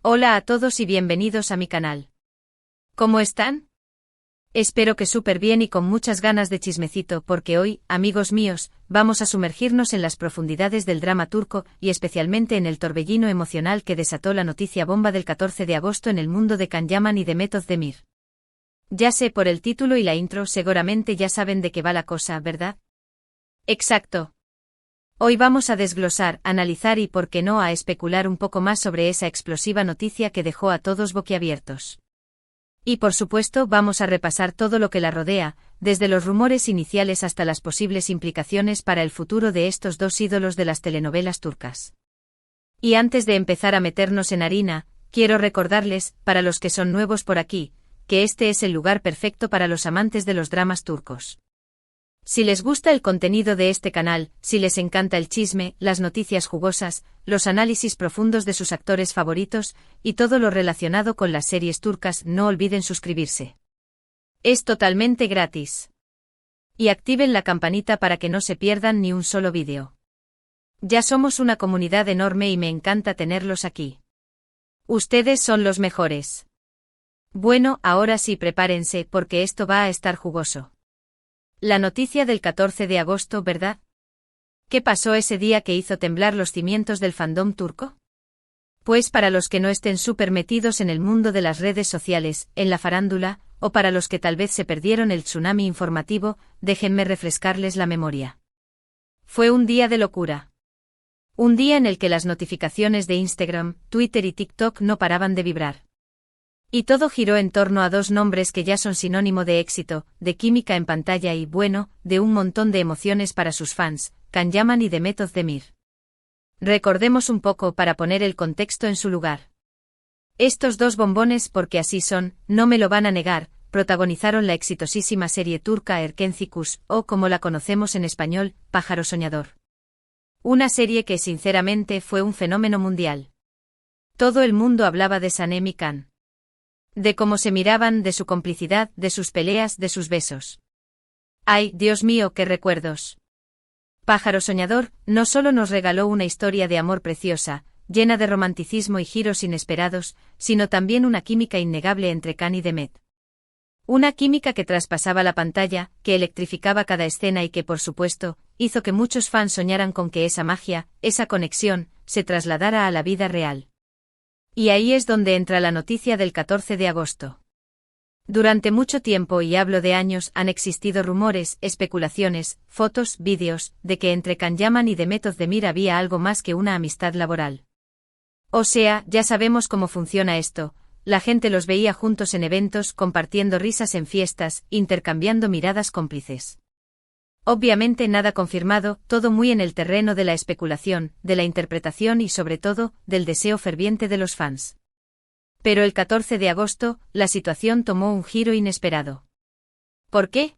Hola a todos y bienvenidos a mi canal. ¿Cómo están? Espero que súper bien y con muchas ganas de chismecito porque hoy, amigos míos, vamos a sumergirnos en las profundidades del drama turco y especialmente en el torbellino emocional que desató la noticia bomba del 14 de agosto en el mundo de Can Yaman y de Demet Özdemir. Ya sé por el título y la intro seguramente ya saben de qué va la cosa, ¿verdad? Exacto. Hoy vamos a desglosar, analizar y, por qué no, a especular un poco más sobre esa explosiva noticia que dejó a todos boquiabiertos. Y por supuesto vamos a repasar todo lo que la rodea, desde los rumores iniciales hasta las posibles implicaciones para el futuro de estos dos ídolos de las telenovelas turcas. Y antes de empezar a meternos en harina, quiero recordarles, para los que son nuevos por aquí, que este es el lugar perfecto para los amantes de los dramas turcos. Si les gusta el contenido de este canal, si les encanta el chisme, las noticias jugosas, los análisis profundos de sus actores favoritos, y todo lo relacionado con las series turcas, no olviden suscribirse. Es totalmente gratis. Y activen la campanita para que no se pierdan ni un solo vídeo. Ya somos una comunidad enorme y me encanta tenerlos aquí. Ustedes son los mejores. Bueno, ahora sí prepárense porque esto va a estar jugoso. La noticia del 14 de agosto, ¿verdad? ¿Qué pasó ese día que hizo temblar los cimientos del fandom turco? Pues para los que no estén súper metidos en el mundo de las redes sociales, en la farándula, o para los que tal vez se perdieron el tsunami informativo, déjenme refrescarles la memoria. Fue un día de locura. Un día en el que las notificaciones de Instagram, Twitter y TikTok no paraban de vibrar. Y todo giró en torno a dos nombres que ya son sinónimo de éxito, de química en pantalla y, bueno, de un montón de emociones para sus fans, Can Yaman y Demet Özdemir. Recordemos un poco para poner el contexto en su lugar. Estos dos bombones, porque así son, no me lo van a negar, protagonizaron la exitosísima serie turca Erkenci, o como la conocemos en español, Pájaro Soñador. Una serie que sinceramente fue un fenómeno mundial. Todo el mundo hablaba de Sanem y Can. De cómo se miraban, de su complicidad, de sus peleas, de sus besos. ¡Ay, Dios mío, qué recuerdos! Pájaro Soñador no solo nos regaló una historia de amor preciosa, llena de romanticismo y giros inesperados, sino también una química innegable entre Can y Demet. Una química que traspasaba la pantalla, que electrificaba cada escena y que, por supuesto, hizo que muchos fans soñaran con que esa magia, esa conexión, se trasladara a la vida real. Y ahí es donde entra la noticia del 14 de agosto. Durante mucho tiempo, y hablo de años, han existido rumores, especulaciones, fotos, vídeos, de que entre Can Yaman y Demet Özdemir había algo más que una amistad laboral. O sea, ya sabemos cómo funciona esto, la gente los veía juntos en eventos, compartiendo risas en fiestas, intercambiando miradas cómplices. Obviamente nada confirmado, todo muy en el terreno de la especulación, de la interpretación y sobre todo, del deseo ferviente de los fans. Pero el 14 de agosto, la situación tomó un giro inesperado. ¿Por qué?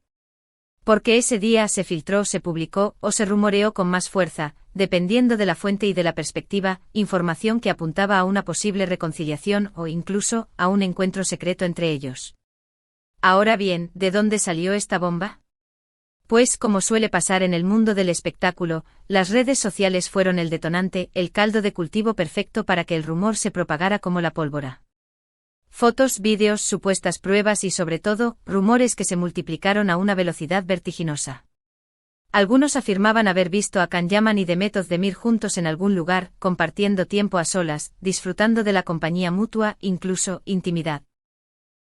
Porque ese día se filtró, se publicó o se rumoreó con más fuerza, dependiendo de la fuente y de la perspectiva, información que apuntaba a una posible reconciliación o incluso a un encuentro secreto entre ellos. Ahora bien, ¿de dónde salió esta bomba? Pues, como suele pasar en el mundo del espectáculo, las redes sociales fueron el detonante, el caldo de cultivo perfecto para que el rumor se propagara como la pólvora. Fotos, vídeos, supuestas pruebas y sobre todo, rumores que se multiplicaron a una velocidad vertiginosa. Algunos afirmaban haber visto a Can Yaman y Demet Özdemir juntos en algún lugar, compartiendo tiempo a solas, disfrutando de la compañía mutua, incluso, intimidad.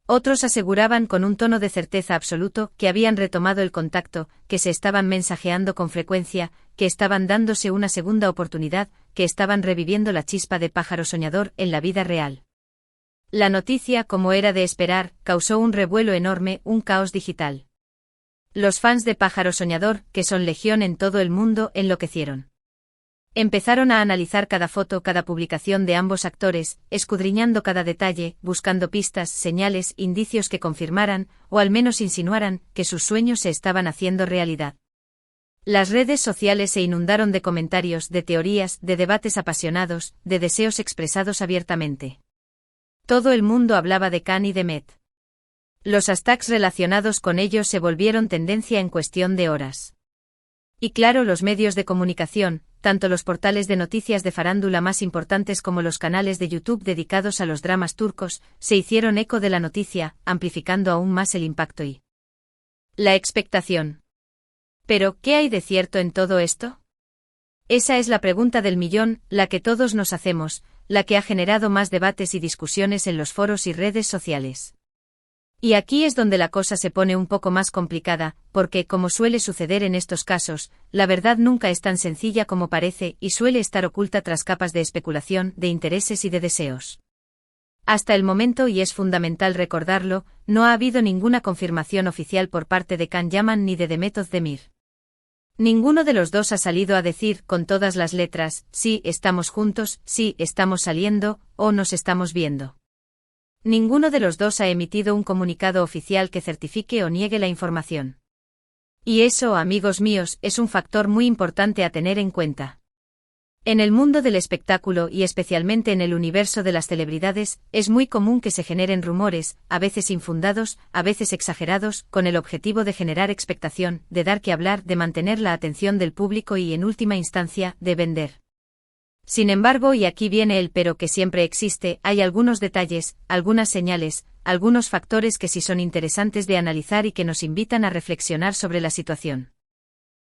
Otros aseguraban con un tono de certeza absoluto que habían retomado el contacto, que se estaban mensajeando con frecuencia, que estaban dándose una segunda oportunidad, que estaban reviviendo la chispa de Pájaro Soñador en la vida real. La noticia, como era de esperar, causó un revuelo enorme, un caos digital. Los fans de Pájaro Soñador, que son legión en todo el mundo, enloquecieron. Empezaron a analizar cada foto, cada publicación de ambos actores, escudriñando cada detalle, buscando pistas, señales, indicios que confirmaran, o al menos insinuaran, que sus sueños se estaban haciendo realidad. Las redes sociales se inundaron de comentarios, de teorías, de debates apasionados, de deseos expresados abiertamente. Todo el mundo hablaba de Can y Demet. Los hashtags relacionados con ellos se volvieron tendencia en cuestión de horas. Y claro, los medios de comunicación, tanto los portales de noticias de farándula más importantes como los canales de YouTube dedicados a los dramas turcos, se hicieron eco de la noticia, amplificando aún más el impacto y la expectación. Pero, ¿qué hay de cierto en todo esto? Esa es la pregunta del millón, la que todos nos hacemos, la que ha generado más debates y discusiones en los foros y redes sociales. Y aquí es donde la cosa se pone un poco más complicada, porque, como suele suceder en estos casos, la verdad nunca es tan sencilla como parece y suele estar oculta tras capas de especulación, de intereses y de deseos. Hasta el momento, y es fundamental recordarlo, no ha habido ninguna confirmación oficial por parte de Can Yaman ni de Demet Özdemir. Ninguno de los dos ha salido a decir con todas las letras, sí, estamos juntos, sí, estamos saliendo, o nos estamos viendo. Ninguno de los dos ha emitido un comunicado oficial que certifique o niegue la información. Y eso, amigos míos, es un factor muy importante a tener en cuenta. En el mundo del espectáculo y especialmente en el universo de las celebridades, es muy común que se generen rumores, a veces infundados, a veces exagerados, con el objetivo de generar expectación, de dar que hablar, de mantener la atención del público y, en última instancia, de vender. Sin embargo, y aquí viene el pero que siempre existe, hay algunos detalles, algunas señales, algunos factores que sí son interesantes de analizar y que nos invitan a reflexionar sobre la situación.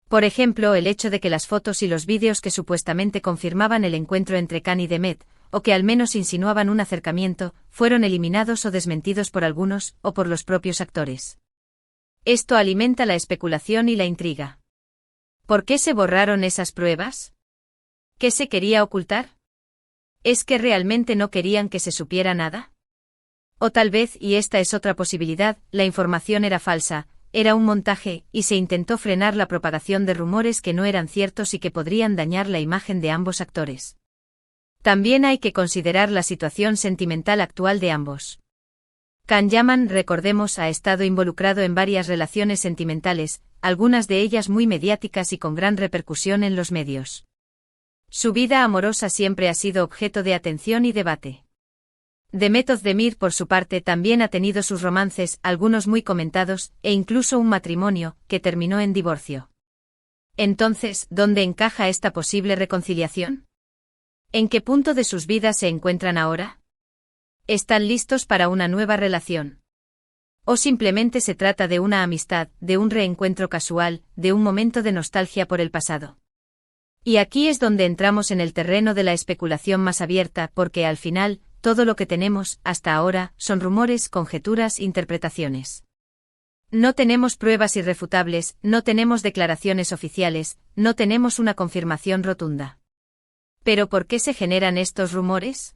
Por ejemplo, el hecho de que las fotos y los vídeos que supuestamente confirmaban el encuentro entre Can y Demet, o que al menos insinuaban un acercamiento, fueron eliminados o desmentidos por algunos, o por los propios actores. Esto alimenta la especulación y la intriga. ¿Por qué se borraron esas pruebas? ¿Qué se quería ocultar? ¿Es que realmente no querían que se supiera nada? O tal vez, y esta es otra posibilidad, la información era falsa, era un montaje, y se intentó frenar la propagación de rumores que no eran ciertos y que podrían dañar la imagen de ambos actores. También hay que considerar la situación sentimental actual de ambos. Can Yaman, recordemos, ha estado involucrado en varias relaciones sentimentales, algunas de ellas muy mediáticas y con gran repercusión en los medios. Su vida amorosa siempre ha sido objeto de atención y debate. Demet Özdemir, por su parte, también ha tenido sus romances, algunos muy comentados, e incluso un matrimonio, que terminó en divorcio. Entonces, ¿dónde encaja esta posible reconciliación? ¿En qué punto de sus vidas se encuentran ahora? ¿Están listos para una nueva relación? ¿O simplemente se trata de una amistad, de un reencuentro casual, de un momento de nostalgia por el pasado? Y aquí es donde entramos en el terreno de la especulación más abierta, porque al final, todo lo que tenemos, hasta ahora, son rumores, conjeturas, interpretaciones. No tenemos pruebas irrefutables, no tenemos declaraciones oficiales, no tenemos una confirmación rotunda. ¿Pero por qué se generan estos rumores?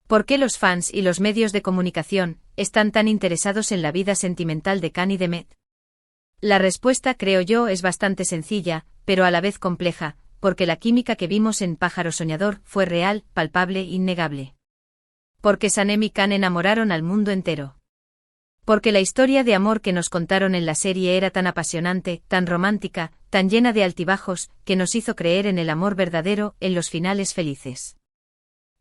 ¿Por qué los fans y los medios de comunicación están tan interesados en la vida sentimental de Can y Demet? La respuesta, creo yo, es bastante sencilla, pero a la vez compleja, porque la química que vimos en Pájaro Soñador fue real, palpable, innegable. Porque Sanem y Can enamoraron al mundo entero. Porque la historia de amor que nos contaron en la serie era tan apasionante, tan romántica, tan llena de altibajos, que nos hizo creer en el amor verdadero, en los finales felices.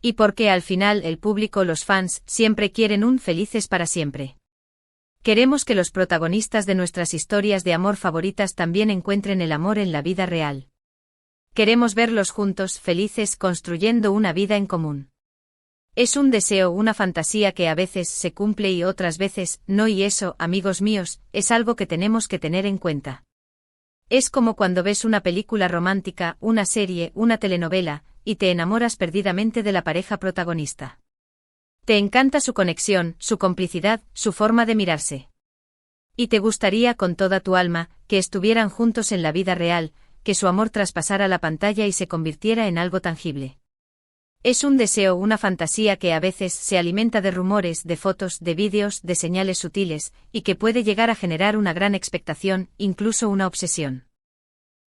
Y porque al final el público, los fans, siempre quieren un felices para siempre. Queremos que los protagonistas de nuestras historias de amor favoritas también encuentren el amor en la vida real. Queremos verlos juntos, felices, construyendo una vida en común. Es un deseo, una fantasía que a veces se cumple y otras veces no, y eso, amigos míos, es algo que tenemos que tener en cuenta. Es como cuando ves una película romántica, una serie, una telenovela, y te enamoras perdidamente de la pareja protagonista. Te encanta su conexión, su complicidad, su forma de mirarse. Y te gustaría con toda tu alma que estuvieran juntos en la vida real, que su amor traspasara la pantalla y se convirtiera en algo tangible. Es un deseo, una fantasía que a veces se alimenta de rumores, de fotos, de vídeos, de señales sutiles, y que puede llegar a generar una gran expectación, incluso una obsesión.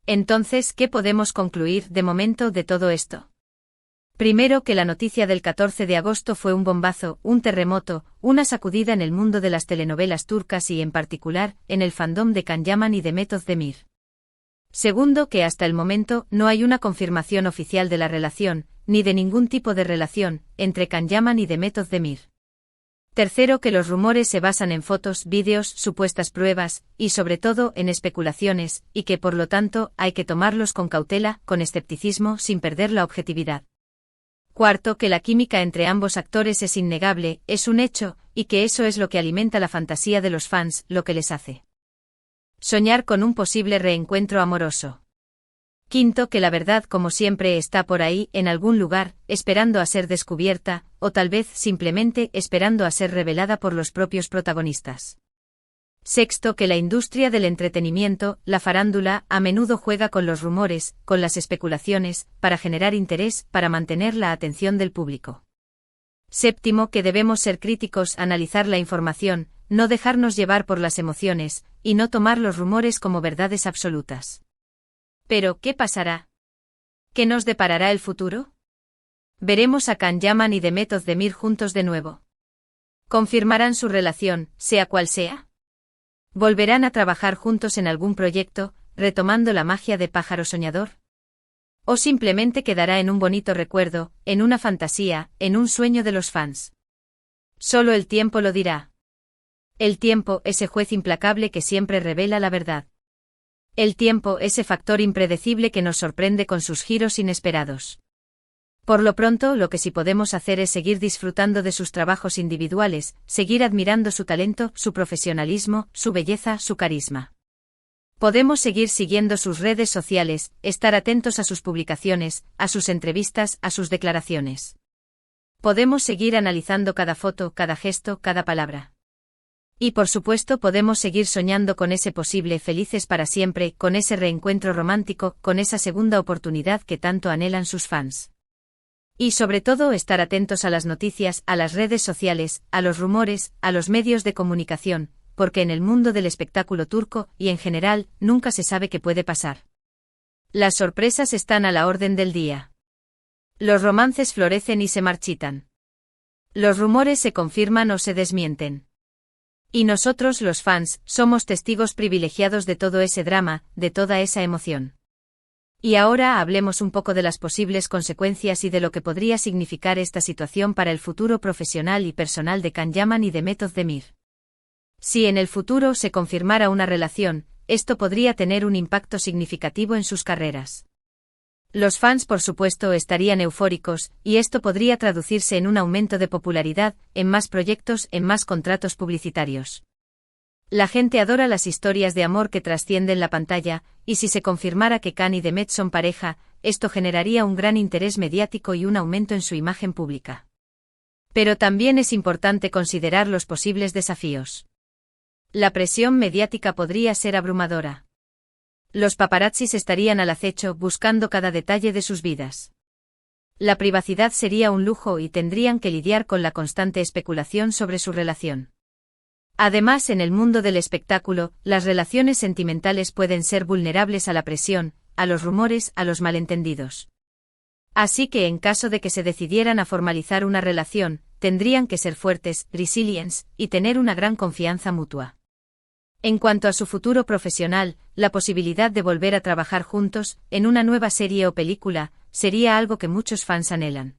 Entonces, ¿qué podemos concluir de momento de todo esto? Primero, que la noticia del 14 de agosto fue un bombazo, un terremoto, una sacudida en el mundo de las telenovelas turcas y en particular, en el fandom de Can Yaman y Demet Özdemir. Segundo, que hasta el momento no hay una confirmación oficial de la relación, ni de ningún tipo de relación, entre Can Yaman y Demet Özdemir. Tercero, que los rumores se basan en fotos, vídeos, supuestas pruebas, y sobre todo en especulaciones, y que por lo tanto hay que tomarlos con cautela, con escepticismo, sin perder la objetividad. Cuarto, que la química entre ambos actores es innegable, es un hecho, y que eso es lo que alimenta la fantasía de los fans, lo que les hace soñar con un posible reencuentro amoroso. Quinto, que la verdad como siempre está por ahí, en algún lugar, esperando a ser descubierta, o tal vez simplemente esperando a ser revelada por los propios protagonistas. Sexto, que la industria del entretenimiento, la farándula, a menudo juega con los rumores, con las especulaciones, para generar interés, para mantener la atención del público. Séptimo, que debemos ser críticos, analizar la información, no dejarnos llevar por las emociones, y no tomar los rumores como verdades absolutas. Pero, ¿qué pasará? ¿Qué nos deparará el futuro? ¿Veremos a Can Yaman y Demet Özdemir juntos de nuevo? ¿Confirmarán su relación, sea cual sea? ¿Volverán a trabajar juntos en algún proyecto, retomando la magia de Pájaro Soñador? ¿O simplemente quedará en un bonito recuerdo, en una fantasía, en un sueño de los fans? Solo el tiempo lo dirá. El tiempo, ese juez implacable que siempre revela la verdad. El tiempo, ese factor impredecible que nos sorprende con sus giros inesperados. Por lo pronto, lo que sí podemos hacer es seguir disfrutando de sus trabajos individuales, seguir admirando su talento, su profesionalismo, su belleza, su carisma. Podemos seguir siguiendo sus redes sociales, estar atentos a sus publicaciones, a sus entrevistas, a sus declaraciones. Podemos seguir analizando cada foto, cada gesto, cada palabra. Y por supuesto podemos seguir soñando con ese posible felices para siempre, con ese reencuentro romántico, con esa segunda oportunidad que tanto anhelan sus fans. Y sobre todo estar atentos a las noticias, a las redes sociales, a los rumores, a los medios de comunicación, porque en el mundo del espectáculo turco, y en general, nunca se sabe qué puede pasar. Las sorpresas están a la orden del día. Los romances florecen y se marchitan. Los rumores se confirman o se desmienten. Y nosotros los fans, somos testigos privilegiados de todo ese drama, de toda esa emoción. Y ahora hablemos un poco de las posibles consecuencias y de lo que podría significar esta situación para el futuro profesional y personal de Can Yaman y Demet Özdemir. Si en el futuro se confirmara una relación, esto podría tener un impacto significativo en sus carreras. Los fans por supuesto estarían eufóricos, y esto podría traducirse en un aumento de popularidad, en más proyectos, en más contratos publicitarios. La gente adora las historias de amor que trascienden la pantalla, y si se confirmara que Can y Demet son pareja, esto generaría un gran interés mediático y un aumento en su imagen pública. Pero también es importante considerar los posibles desafíos. La presión mediática podría ser abrumadora. Los paparazzis estarían al acecho buscando cada detalle de sus vidas. La privacidad sería un lujo y tendrían que lidiar con la constante especulación sobre su relación. Además, en el mundo del espectáculo, las relaciones sentimentales pueden ser vulnerables a la presión, a los rumores, a los malentendidos. Así que en caso de que se decidieran a formalizar una relación, tendrían que ser fuertes, resilientes, y tener una gran confianza mutua. En cuanto a su futuro profesional, la posibilidad de volver a trabajar juntos, en una nueva serie o película, sería algo que muchos fans anhelan.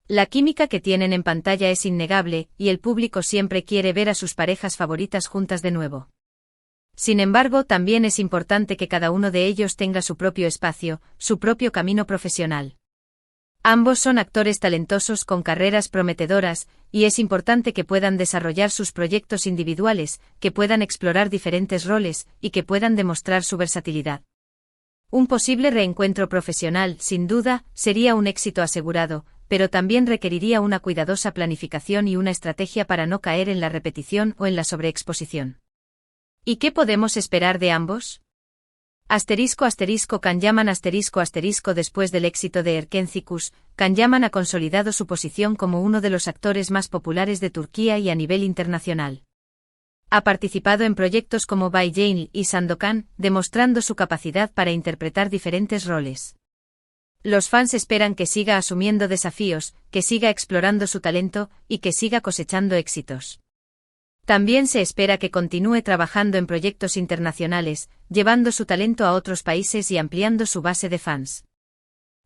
La química que tienen en pantalla es innegable, y el público siempre quiere ver a sus parejas favoritas juntas de nuevo. Sin embargo, también es importante que cada uno de ellos tenga su propio espacio, su propio camino profesional. Ambos son actores talentosos con carreras prometedoras, y es importante que puedan desarrollar sus proyectos individuales, que puedan explorar diferentes roles, y que puedan demostrar su versatilidad. Un posible reencuentro profesional, sin duda, sería un éxito asegurado, pero también requeriría una cuidadosa planificación y una estrategia para no caer en la repetición o en la sobreexposición. ¿Y qué podemos esperar de ambos? Can Yaman después del éxito de Erkencikus, Can Yaman ha consolidado su posición como uno de los actores más populares de Turquía y a nivel internacional. Ha participado en proyectos como Bay Jail y Sandokan, demostrando su capacidad para interpretar diferentes roles. Los fans esperan que siga asumiendo desafíos, que siga explorando su talento, y que siga cosechando éxitos. También se espera que continúe trabajando en proyectos internacionales, llevando su talento a otros países y ampliando su base de fans.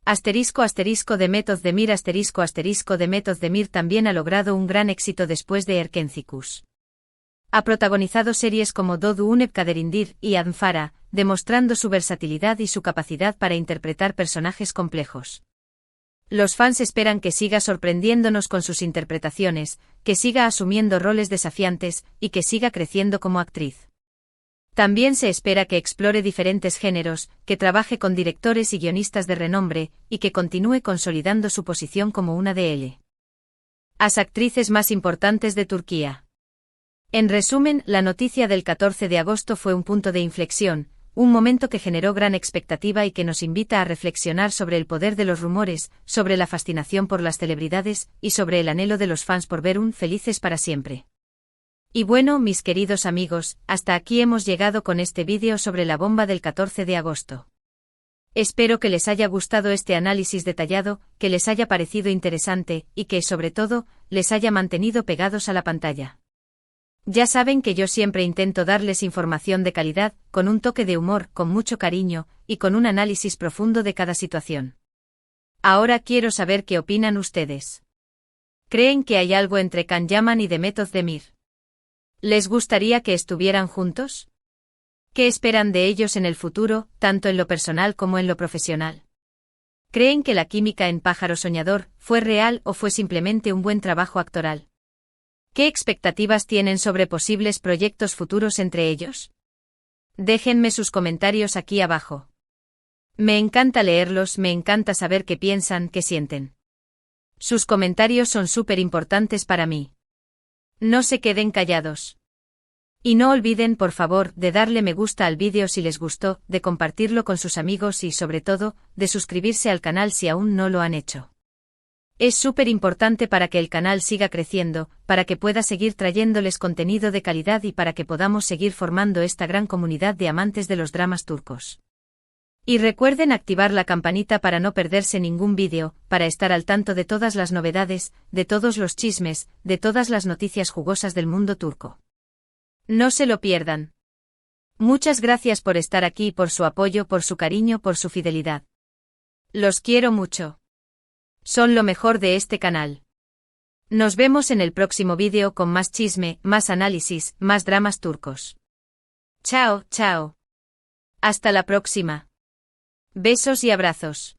Asterisco asterisco Demet Özdemir asterisco asterisco Demet Özdemir también ha logrado un gran éxito después de Erkencikus. Ha protagonizado series como Doğdu Unep Kaderindir y Anfara, demostrando su versatilidad y su capacidad para interpretar personajes complejos. Los fans esperan que siga sorprendiéndonos con sus interpretaciones, que siga asumiendo roles desafiantes y que siga creciendo como actriz. También se espera que explore diferentes géneros, que trabaje con directores y guionistas de renombre, y que continúe consolidando su posición como una de las actrices más importantes de Turquía. En resumen, la noticia del 14 de agosto fue un punto de inflexión, un momento que generó gran expectativa y que nos invita a reflexionar sobre el poder de los rumores, sobre la fascinación por las celebridades, y sobre el anhelo de los fans por ver un Felices para siempre. Y bueno, mis queridos amigos, hasta aquí hemos llegado con este vídeo sobre la bomba del 14 de agosto. Espero que les haya gustado este análisis detallado, que les haya parecido interesante, y que, sobre todo, les haya mantenido pegados a la pantalla. Ya saben que yo siempre intento darles información de calidad, con un toque de humor, con mucho cariño, y con un análisis profundo de cada situación. Ahora quiero saber qué opinan ustedes. ¿Creen que hay algo entre Can Yaman y Demet Özdemir? ¿Les gustaría que estuvieran juntos? ¿Qué esperan de ellos en el futuro, tanto en lo personal como en lo profesional? ¿Creen que la química en Pájaro Soñador fue real o fue simplemente un buen trabajo actoral? ¿Qué expectativas tienen sobre posibles proyectos futuros entre ellos? Déjenme sus comentarios aquí abajo. Me encanta leerlos, me encanta saber qué piensan, qué sienten. Sus comentarios son súper importantes para mí. No se queden callados. Y no olviden, por favor, de darle me gusta al vídeo si les gustó, de compartirlo con sus amigos y, sobre todo, de suscribirse al canal si aún no lo han hecho. Es súper importante para que el canal siga creciendo, para que pueda seguir trayéndoles contenido de calidad y para que podamos seguir formando esta gran comunidad de amantes de los dramas turcos. Y recuerden activar la campanita para no perderse ningún vídeo, para estar al tanto de todas las novedades, de todos los chismes, de todas las noticias jugosas del mundo turco. No se lo pierdan. Muchas gracias por estar aquí, por su apoyo, por su cariño, por su fidelidad. Los quiero mucho. Son lo mejor de este canal. Nos vemos en el próximo vídeo con más chisme, más análisis, más dramas turcos. Chao, chao. Hasta la próxima. Besos y abrazos.